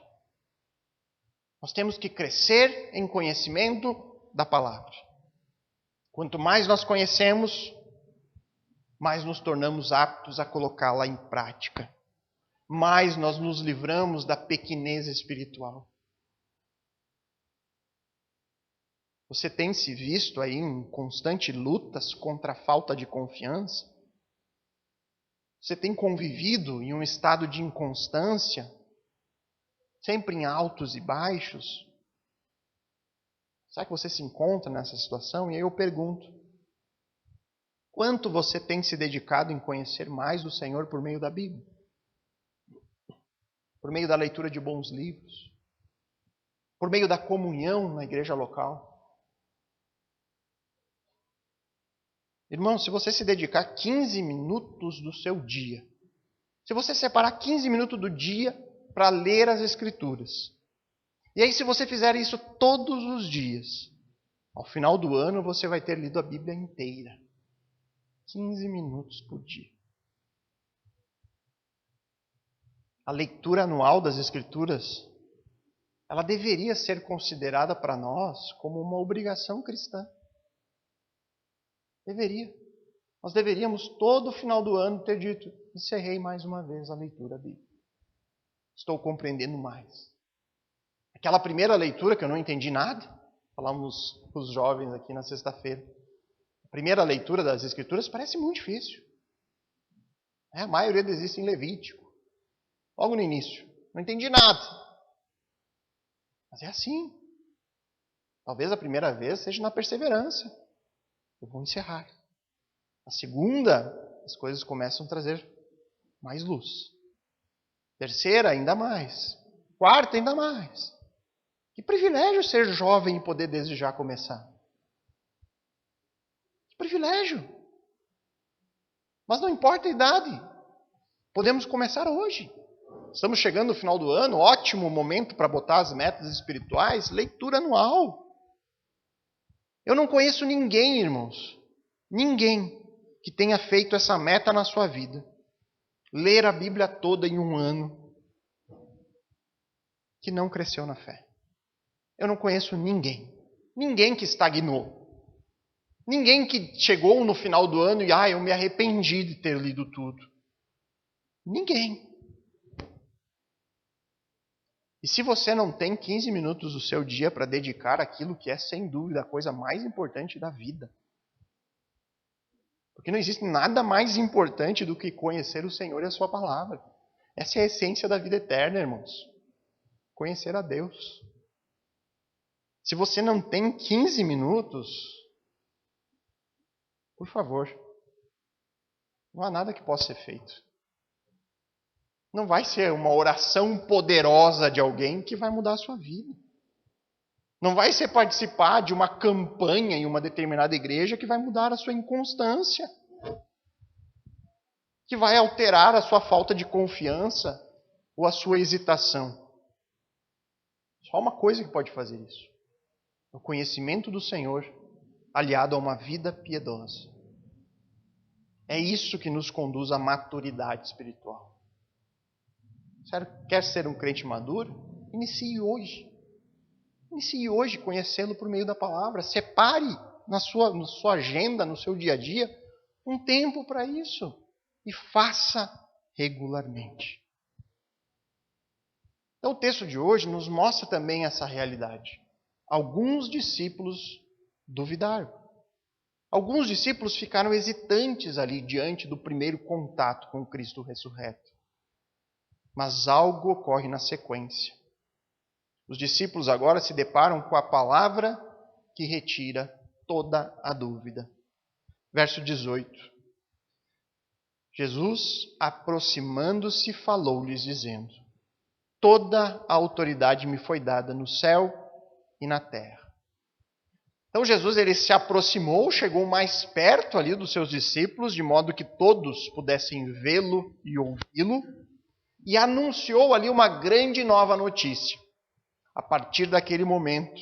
Nós temos que crescer em conhecimento da palavra. Quanto mais nós conhecemos, mais nos tornamos aptos a colocá-la em prática. Mais nós nos livramos da pequenez espiritual. Você tem se visto aí em constantes lutas contra a falta de confiança? Você tem convivido em um estado de inconstância, sempre em altos e baixos? Será que você se encontra nessa situação? E aí eu pergunto, quanto você tem se dedicado em conhecer mais do Senhor por meio da Bíblia? Por meio da leitura de bons livros? Por meio da comunhão na igreja local? Irmão, se você se dedicar 15 minutos do seu dia, se você separar 15 minutos do dia para ler as Escrituras, e aí se você fizer isso todos os dias, ao final do ano você vai ter lido a Bíblia inteira. 15 minutos por dia. A leitura anual das Escrituras, ela deveria ser considerada para nós como uma obrigação cristã. Deveria. Nós deveríamos todo final do ano ter dito, encerrei mais uma vez a leitura bíblica. Estou compreendendo mais. Aquela primeira leitura que eu não entendi nada, falamos com os jovens aqui na sexta-feira. A primeira leitura das Escrituras parece muito difícil. A maioria existe em Levítico. Logo no início. Não entendi nada. Mas é assim. Talvez a primeira vez seja na perseverança. Eu vou encerrar. A segunda, as coisas começam a trazer mais luz. Terceira, ainda mais. Quarta, ainda mais. Que privilégio ser jovem e poder desde já começar. Que privilégio. Mas não importa a idade. Podemos começar hoje. Estamos chegando no final do ano, ótimo momento para botar as metas espirituais, leitura anual. Eu não conheço ninguém, irmãos, ninguém que tenha feito essa meta na sua vida. Ler a Bíblia toda em um ano, que não cresceu na fé. Eu não conheço ninguém. Ninguém que estagnou. Ninguém que chegou no final do ano e, eu me arrependi de ter lido tudo. Ninguém. E se você não tem 15 minutos do seu dia para dedicar àquilo que é, sem dúvida, a coisa mais importante da vida. Porque não existe nada mais importante do que conhecer o Senhor e a sua palavra. Essa é a essência da vida eterna, irmãos. Conhecer a Deus. Se você não tem 15 minutos, por favor, não há nada que possa ser feito. Não vai ser uma oração poderosa de alguém que vai mudar a sua vida. Não vai ser participar de uma campanha em uma determinada igreja que vai mudar a sua inconstância. Que vai alterar a sua falta de confiança ou a sua hesitação. Só uma coisa que pode fazer isso. O conhecimento do Senhor aliado a uma vida piedosa. É isso que nos conduz à maturidade espiritual. Quer ser um crente maduro? Inicie hoje. Inicie hoje conhecê-lo por meio da palavra. Separe na sua agenda, no seu dia a dia, um tempo para isso. E faça regularmente. Então o texto de hoje nos mostra também essa realidade. Alguns discípulos duvidaram. Alguns discípulos ficaram hesitantes ali diante do primeiro contato com o Cristo ressurreto. Mas algo ocorre na sequência. Os discípulos agora se deparam com a palavra que retira toda a dúvida. Verso 18. Jesus, aproximando-se, falou-lhes, dizendo: toda a autoridade me foi dada no céu e na terra. Então Jesus ele se aproximou, chegou mais perto ali dos seus discípulos, de modo que todos pudessem vê-lo e ouvi-lo, e anunciou ali uma grande nova notícia. A partir daquele momento,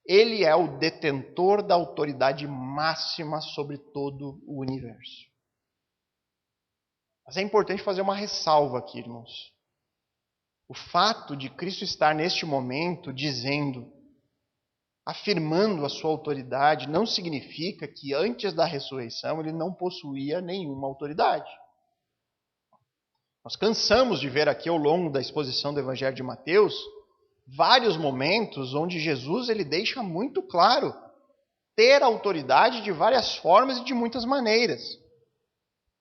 ele é o detentor da autoridade máxima sobre todo o universo. Mas é importante fazer uma ressalva aqui, irmãos. O fato de Cristo estar neste momento dizendo, afirmando a sua autoridade, não significa que antes da ressurreição ele não possuía nenhuma autoridade. Nós cansamos de ver aqui ao longo da exposição do Evangelho de Mateus vários momentos onde Jesus ele deixa muito claro ter autoridade de várias formas e de muitas maneiras.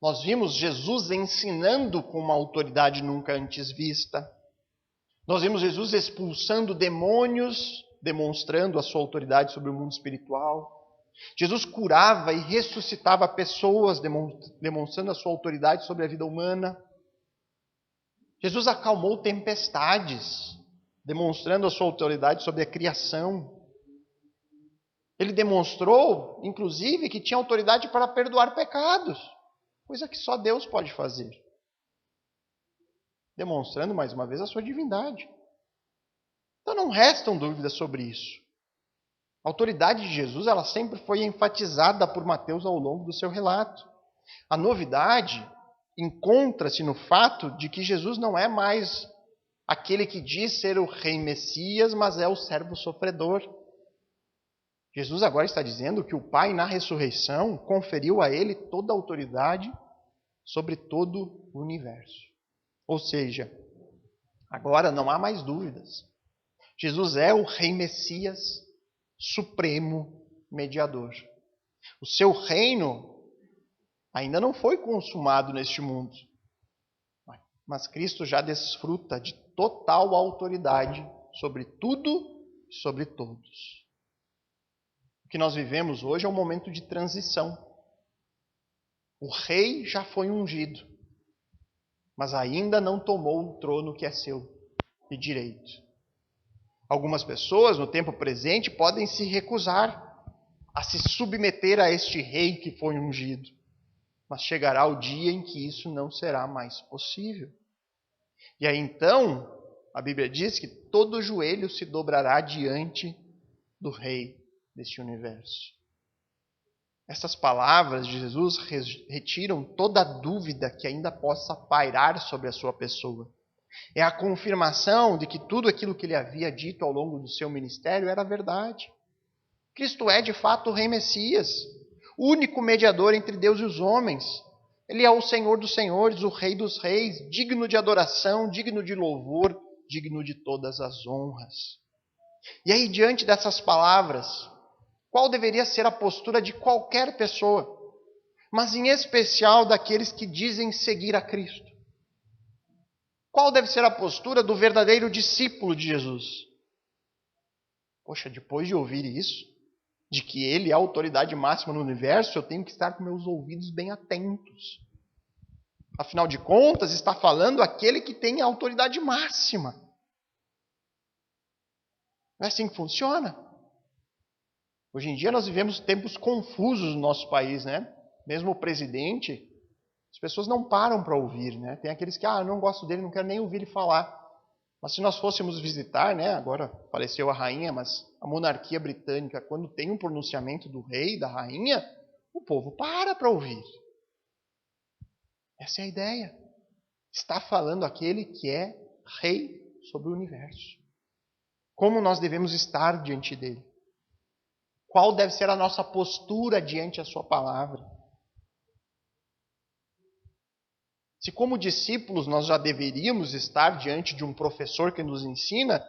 Nós vimos Jesus ensinando com uma autoridade nunca antes vista. Nós vimos Jesus expulsando demônios, demonstrando a sua autoridade sobre o mundo espiritual. Jesus curava e ressuscitava pessoas, demonstrando a sua autoridade sobre a vida humana. Jesus acalmou tempestades, demonstrando a sua autoridade sobre a criação. Ele demonstrou, inclusive, que tinha autoridade para perdoar pecados, coisa que só Deus pode fazer. Demonstrando, mais uma vez, a sua divindade. Então não restam dúvidas sobre isso. A autoridade de Jesus ela sempre foi enfatizada por Mateus ao longo do seu relato. A novidade encontra-se no fato de que Jesus não é mais aquele que diz ser o rei Messias, mas é o servo sofredor. Jesus agora está dizendo que o Pai, na ressurreição, conferiu a ele toda a autoridade sobre todo o universo. Ou seja, agora não há mais dúvidas. Jesus é o rei Messias, supremo mediador. O seu reino ainda não foi consumado neste mundo, mas Cristo já desfruta de total autoridade sobre tudo e sobre todos. O que nós vivemos hoje é um momento de transição. O rei já foi ungido, mas ainda não tomou o trono que é seu de direito. Algumas pessoas, no tempo presente, podem se recusar a se submeter a este rei que foi ungido. Mas chegará o dia em que isso não será mais possível. E aí então, a Bíblia diz que todo joelho se dobrará diante do rei deste universo. Essas palavras de Jesus retiram toda dúvida que ainda possa pairar sobre a sua pessoa. É a confirmação de que tudo aquilo que ele havia dito ao longo do seu ministério era verdade. Cristo é de fato o Rei Messias, o único mediador entre Deus e os homens. Ele é o Senhor dos senhores, o Rei dos reis, digno de adoração, digno de louvor, digno de todas as honras. E aí, diante dessas palavras, qual deveria ser a postura de qualquer pessoa, mas em especial daqueles que dizem seguir a Cristo? Qual deve ser a postura do verdadeiro discípulo de Jesus? Poxa, depois de ouvir isso, de que ele é a autoridade máxima no universo, eu tenho que estar com meus ouvidos bem atentos. Afinal de contas, está falando aquele que tem a autoridade máxima. Não é assim que funciona? Hoje em dia nós vivemos tempos confusos no nosso país, né? Mesmo o presidente, as pessoas não param para ouvir, né? Tem aqueles que, eu não gosto dele, não quero nem ouvir ele falar. Mas se nós fôssemos visitar, né? Agora faleceu a rainha, mas a monarquia britânica, quando tem um pronunciamento do rei, da rainha, o povo para ouvir. Essa é a ideia. Está falando aquele que é rei sobre o universo. Como nós devemos estar diante dele? Qual deve ser a nossa postura diante da sua palavra? Se como discípulos nós já deveríamos estar diante de um professor que nos ensina,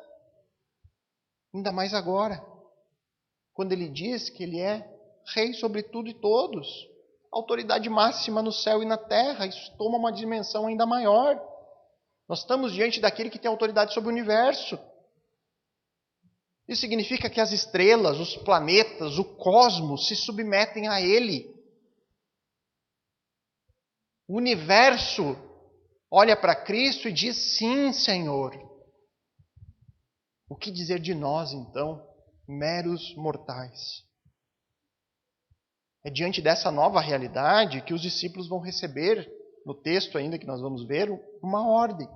ainda mais agora, quando ele diz que ele é rei sobre tudo e todos, autoridade máxima no céu e na terra, isso toma uma dimensão ainda maior. Nós estamos diante daquele que tem autoridade sobre o universo. Isso significa que as estrelas, os planetas, o cosmos se submetem a ele. O universo olha para Cristo e diz: sim, Senhor. O que dizer de nós, então, meros mortais? É diante dessa nova realidade que os discípulos vão receber, no texto ainda que nós vamos ver, uma ordem.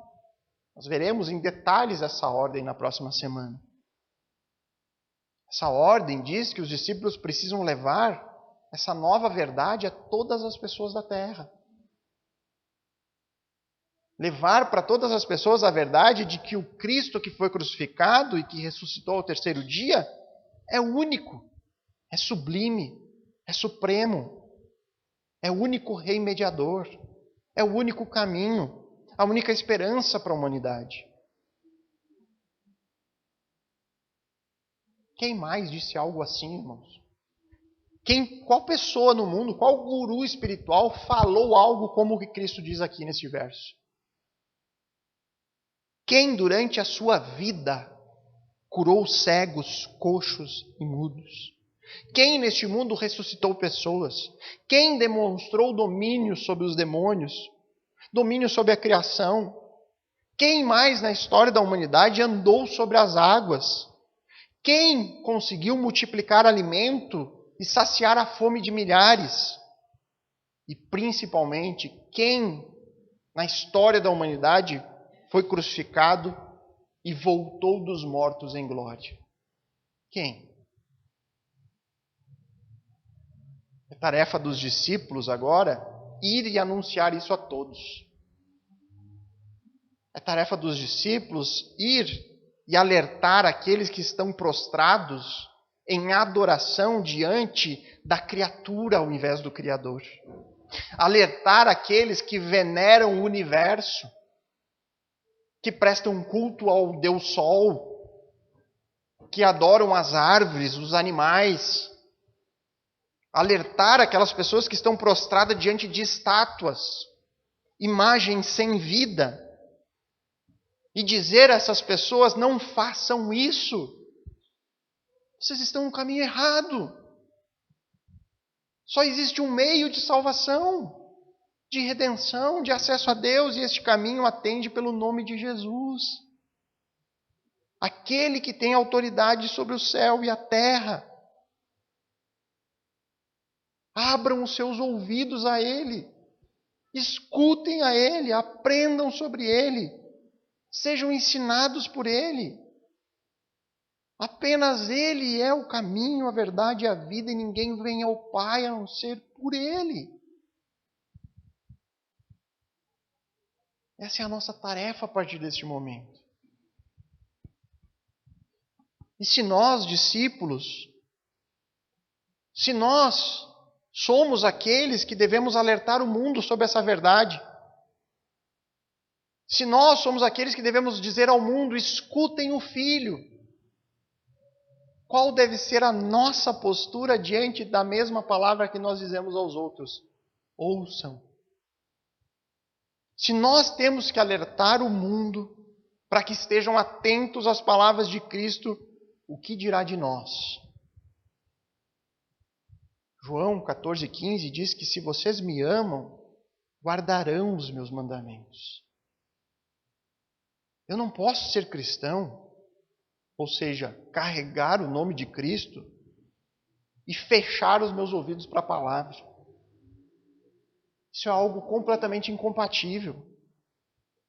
Nós veremos em detalhes essa ordem na próxima semana. Essa ordem diz que os discípulos precisam levar essa nova verdade a todas as pessoas da terra. Levar para todas as pessoas a verdade de que o Cristo que foi crucificado e que ressuscitou ao terceiro dia é único, é sublime, é supremo, é o único Rei mediador, é o único caminho, a única esperança para a humanidade. Quem mais disse algo assim, irmãos? Qual pessoa no mundo, qual guru espiritual falou algo como o que Cristo diz aqui nesse verso? Quem durante a sua vida curou cegos, coxos e mudos? Quem neste mundo ressuscitou pessoas? Quem demonstrou domínio sobre os demônios? Domínio sobre a criação? Quem mais na história da humanidade andou sobre as águas? Quem conseguiu multiplicar alimento e saciar a fome de milhares? E principalmente, quem na história da humanidade foi crucificado e voltou dos mortos em glória? Quem? É tarefa dos discípulos agora ir e anunciar isso a todos. É tarefa dos discípulos ir e alertar aqueles que estão prostrados em adoração diante da criatura ao invés do Criador. Alertar aqueles que veneram o universo, que prestam culto ao Deus Sol, que adoram as árvores, os animais. Alertar aquelas pessoas que estão prostradas diante de estátuas, imagens sem vida. E dizer a essas pessoas: não façam isso. Vocês estão no caminho errado. Só existe um meio de salvação, de redenção, de acesso a Deus, e este caminho atende pelo nome de Jesus. Aquele que tem autoridade sobre o céu e a terra. Abram os seus ouvidos a Ele. Escutem a Ele, aprendam sobre Ele. Sejam ensinados por Ele. Apenas Ele é o caminho, a verdade e a vida, e ninguém vem ao Pai a não ser por Ele. Essa é a nossa tarefa a partir deste momento. E se nós, discípulos, se nós somos aqueles que devemos alertar o mundo sobre essa verdade, se nós somos aqueles que devemos dizer ao mundo: escutem o Filho, qual deve ser a nossa postura diante da mesma palavra que nós dizemos aos outros? Ouçam. Se nós temos que alertar o mundo para que estejam atentos às palavras de Cristo, o que dirá de nós? João 14,15 diz que se vocês me amam, guardarão os meus mandamentos. Eu não posso ser cristão, ou seja, carregar o nome de Cristo e fechar os meus ouvidos para a palavra. Isso é algo completamente incompatível.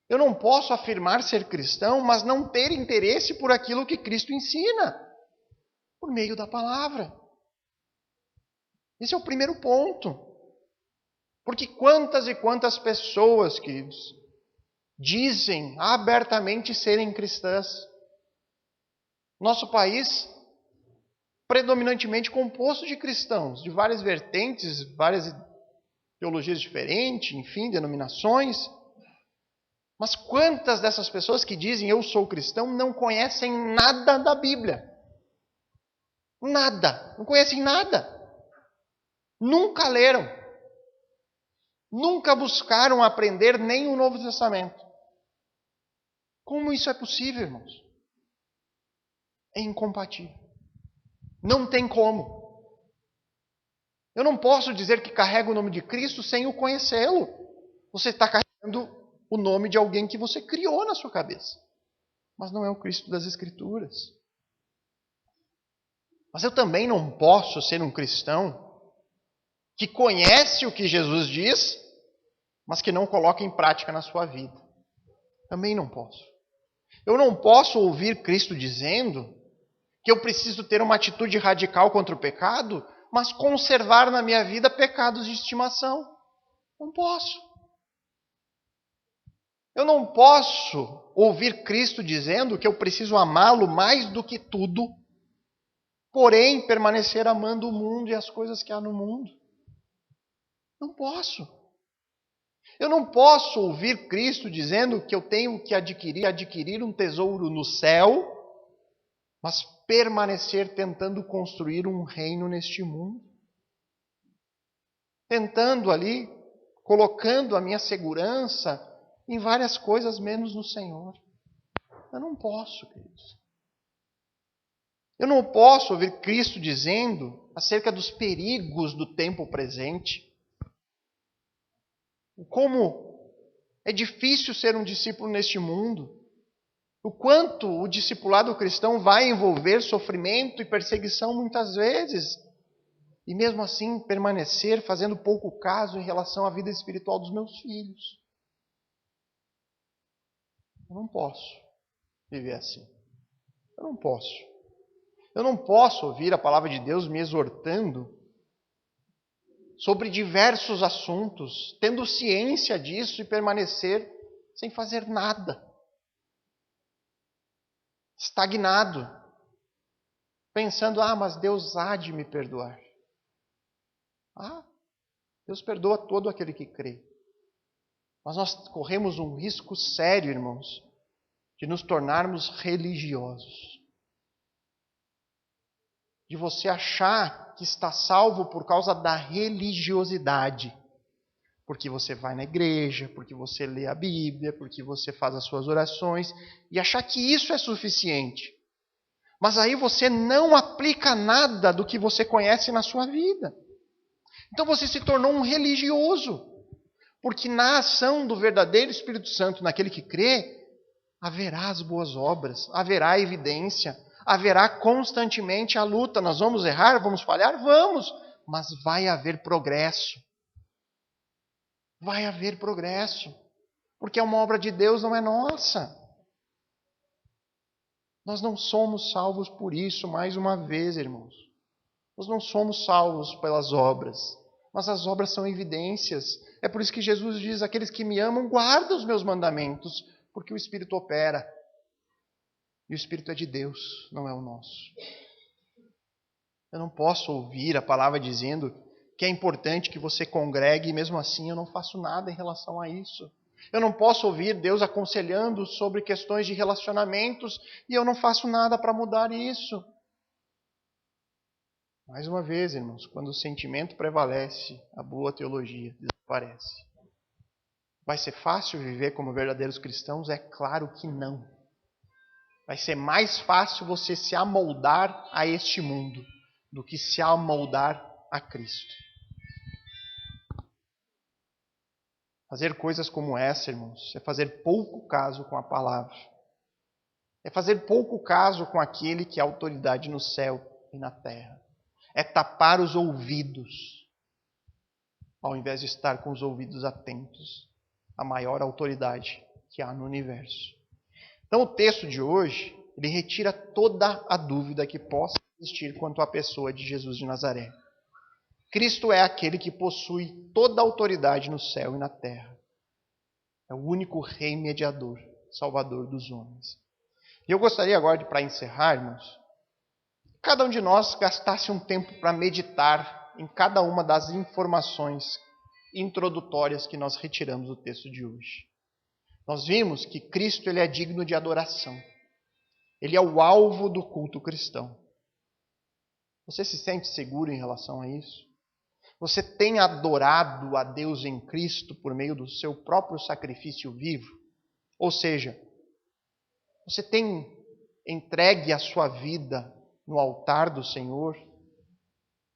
Eu não posso afirmar ser cristão, mas não ter interesse por aquilo que Cristo ensina, por meio da palavra. Esse é o primeiro ponto. Porque quantas e quantas pessoas, queridos, dizem abertamente serem cristãs. Nosso país, predominantemente composto de cristãos, de várias vertentes, várias teologias diferentes, enfim, denominações. Mas quantas dessas pessoas que dizem eu sou cristão não conhecem nada da Bíblia? Nada, não conhecem nada. Nunca leram. Nunca buscaram aprender nem o Novo Testamento. Como isso é possível, irmãos? É incompatível. Não tem como. Eu não posso dizer que carrego o nome de Cristo sem o conhecê-lo. você está carregando o nome de alguém que você criou na sua cabeça. Mas não é o Cristo das Escrituras. Mas eu também não posso ser um cristão que conhece o que Jesus diz, mas que não coloca em prática na sua vida. Também não posso. Eu não posso ouvir Cristo dizendo que eu preciso ter uma atitude radical contra o pecado, mas conservar na minha vida pecados de estimação. Não posso. Eu não posso ouvir Cristo dizendo que eu preciso amá-lo mais do que tudo, porém permanecer amando o mundo e as coisas que há no mundo. Não posso. Eu não posso ouvir Cristo dizendo que eu tenho que adquirir um tesouro no céu, mas permanecer tentando construir um reino neste mundo. Tentando ali, colocando a minha segurança em várias coisas menos no Senhor. Eu não posso, queridos. Eu não posso ouvir Cristo dizendo acerca dos perigos do tempo presente. Como é difícil ser um discípulo neste mundo. O quanto o discipulado cristão vai envolver sofrimento e perseguição muitas vezes. E mesmo assim permanecer fazendo pouco caso em relação à vida espiritual dos meus filhos. Eu não posso viver assim. Eu não posso. Eu não posso ouvir a palavra de Deus me exortando sobre diversos assuntos, tendo ciência disso e permanecer sem fazer nada. Estagnado. Pensando, mas Deus há de me perdoar. Deus perdoa todo aquele que crê. Mas nós corremos um risco sério, irmãos, de nos tornarmos religiosos. De você achar que está salvo por causa da religiosidade. Porque você vai na igreja, porque você lê a Bíblia, porque você faz as suas orações, e achar que isso é suficiente. Mas aí você não aplica nada do que você conhece na sua vida. Então você se tornou um religioso. Porque na ação do verdadeiro Espírito Santo, naquele que crê, haverá as boas obras, haverá a evidência, haverá constantemente a luta. Nós vamos errar, vamos falhar? Vamos, mas vai haver progresso. Vai haver progresso, porque é uma obra de Deus, não é nossa. Nós não somos salvos por isso, mais uma vez, irmãos. Nós não somos salvos pelas obras, mas as obras são evidências. É por isso que Jesus diz, aqueles que me amam, guardam os meus mandamentos, porque o Espírito opera. E o Espírito é de Deus, não é o nosso. Eu não posso ouvir a palavra dizendo que é importante que você congregue e mesmo assim eu não faço nada em relação a isso. Eu não posso ouvir Deus aconselhando sobre questões de relacionamentos e eu não faço nada para mudar isso. Mais uma vez, irmãos, quando o sentimento prevalece, a boa teologia desaparece. Vai ser fácil viver como verdadeiros cristãos? É claro que não. Vai ser mais fácil você se amoldar a este mundo do que se amoldar a Cristo. Fazer coisas como essa, irmãos, é fazer pouco caso com a palavra. É fazer pouco caso com aquele que é autoridade no céu e na terra. É tapar os ouvidos, ao invés de estar com os ouvidos atentos à maior autoridade que há no universo. Então o texto de hoje, ele retira toda a dúvida que possa existir quanto à pessoa de Jesus de Nazaré. Cristo é aquele que possui toda a autoridade no céu e na terra. É o único rei mediador, salvador dos homens. E eu gostaria agora, para encerrarmos, cada um de nós gastasse um tempo para meditar em cada uma das informações introdutórias que nós retiramos do texto de hoje. Nós vimos que Cristo ele é digno de adoração. Ele é o alvo do culto cristão. Você se sente seguro em relação a isso? Você tem adorado a Deus em Cristo por meio do seu próprio sacrifício vivo? Ou seja, você tem entregue a sua vida no altar do Senhor,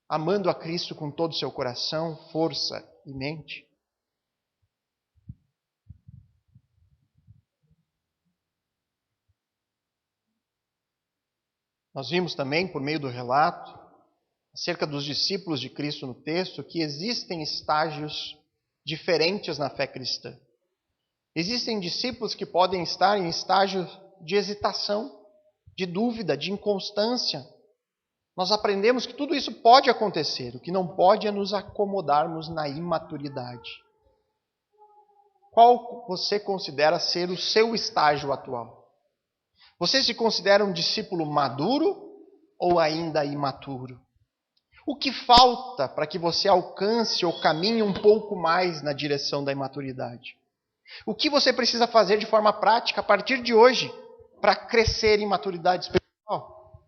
amando a Cristo com todo o seu coração, força e mente? Nós vimos também, por meio do relato, acerca dos discípulos de Cristo no texto, que existem estágios diferentes na fé cristã. Existem discípulos que podem estar em estágio de hesitação, de dúvida, de inconstância. Nós aprendemos que tudo isso pode acontecer. O que não pode é nos acomodarmos na imaturidade. Qual você considera ser o seu estágio atual? Você se considera um discípulo maduro ou ainda imaturo? O que falta para que você alcance ou caminhe um pouco mais na direção da imaturidade? O que você precisa fazer de forma prática a partir de hoje para crescer em maturidade espiritual?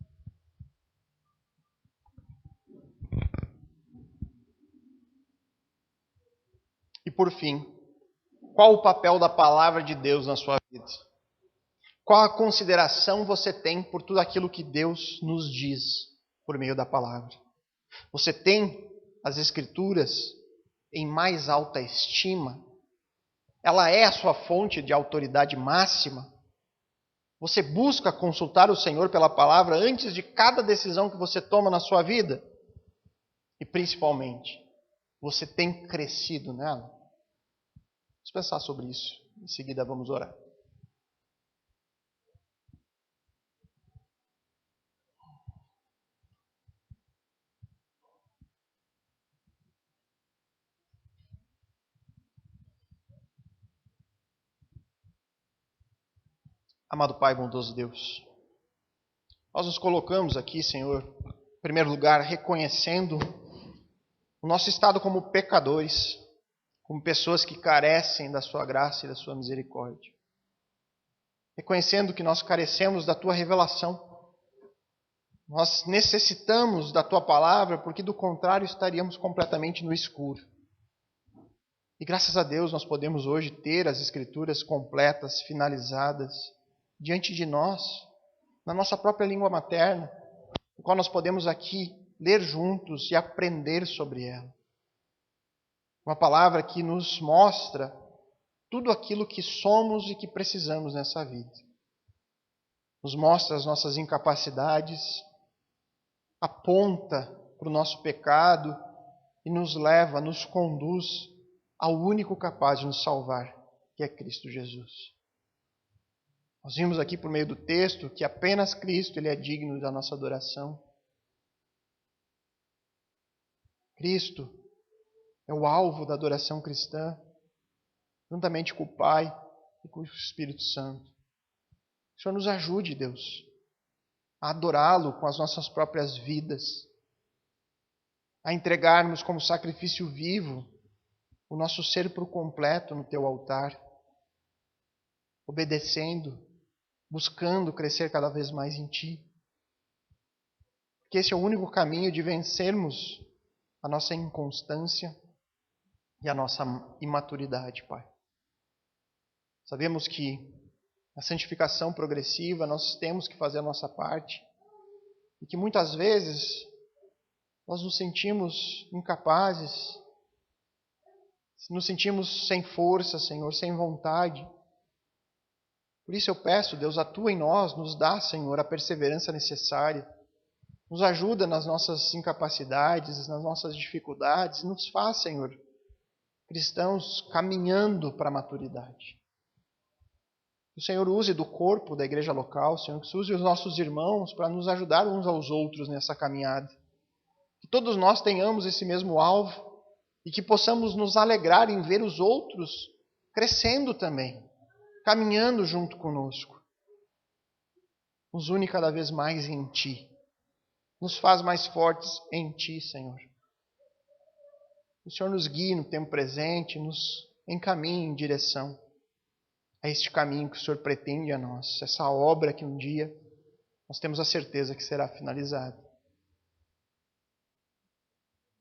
E por fim, qual o papel da palavra de Deus na sua vida? Qual a consideração você tem por tudo aquilo que Deus nos diz por meio da palavra? Você tem as Escrituras em mais alta estima? Ela é a sua fonte de autoridade máxima? Você busca consultar o Senhor pela palavra antes de cada decisão que você toma na sua vida? E principalmente, você tem crescido nela? Vamos pensar sobre isso. Em seguida vamos orar. Amado Pai, bondoso Deus, nós nos colocamos aqui, Senhor, em primeiro lugar, reconhecendo o nosso estado como pecadores, como pessoas que carecem da Sua graça e da Sua misericórdia. Reconhecendo que nós carecemos da Tua revelação. Nós necessitamos da Tua palavra, porque do contrário estaríamos completamente no escuro. E graças a Deus nós podemos hoje ter as Escrituras completas, finalizadas, diante de nós, na nossa própria língua materna, no qual nós podemos aqui ler juntos e aprender sobre ela. Uma palavra que nos mostra tudo aquilo que somos e que precisamos nessa vida. Nos mostra as nossas incapacidades, aponta para o nosso pecado e nos leva, nos conduz ao único capaz de nos salvar, que é Cristo Jesus. Nós vimos aqui por meio do texto que apenas Cristo ele é digno da nossa adoração. Cristo é o alvo da adoração cristã, juntamente com o Pai e com o Espírito Santo. O Senhor nos ajude, Deus, a adorá-lo com as nossas próprias vidas, a entregarmos como sacrifício vivo o nosso ser por completo no Teu altar, obedecendo, buscando crescer cada vez mais em Ti. Porque esse é o único caminho de vencermos a nossa inconstância e a nossa imaturidade, Pai. Sabemos que na santificação progressiva nós temos que fazer a nossa parte e que muitas vezes nós nos sentimos incapazes, nos sentimos sem força, Senhor, sem vontade. Por isso eu peço, Deus, atua em nós, nos dá, Senhor, a perseverança necessária. Nos ajuda nas nossas incapacidades, nas nossas dificuldades. Nos faz, Senhor, cristãos caminhando para a maturidade. Que o Senhor use do corpo da igreja local, Senhor, que use os nossos irmãos para nos ajudar uns aos outros nessa caminhada. Que todos nós tenhamos esse mesmo alvo e que possamos nos alegrar em ver os outros crescendo também, caminhando junto conosco. Nos une cada vez mais em Ti. Nos faz mais fortes em Ti, Senhor. O Senhor nos guie no tempo presente, nos encaminhe em direção a este caminho que o Senhor pretende a nós, essa obra que um dia nós temos a certeza que será finalizada.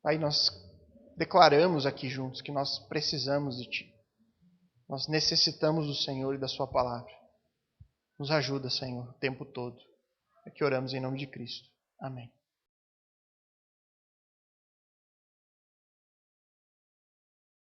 Aí nós declaramos aqui juntos que nós precisamos de Ti. Nós necessitamos do Senhor e da Sua palavra. Nos ajuda, Senhor, o tempo todo. É que oramos em nome de Cristo. Amém.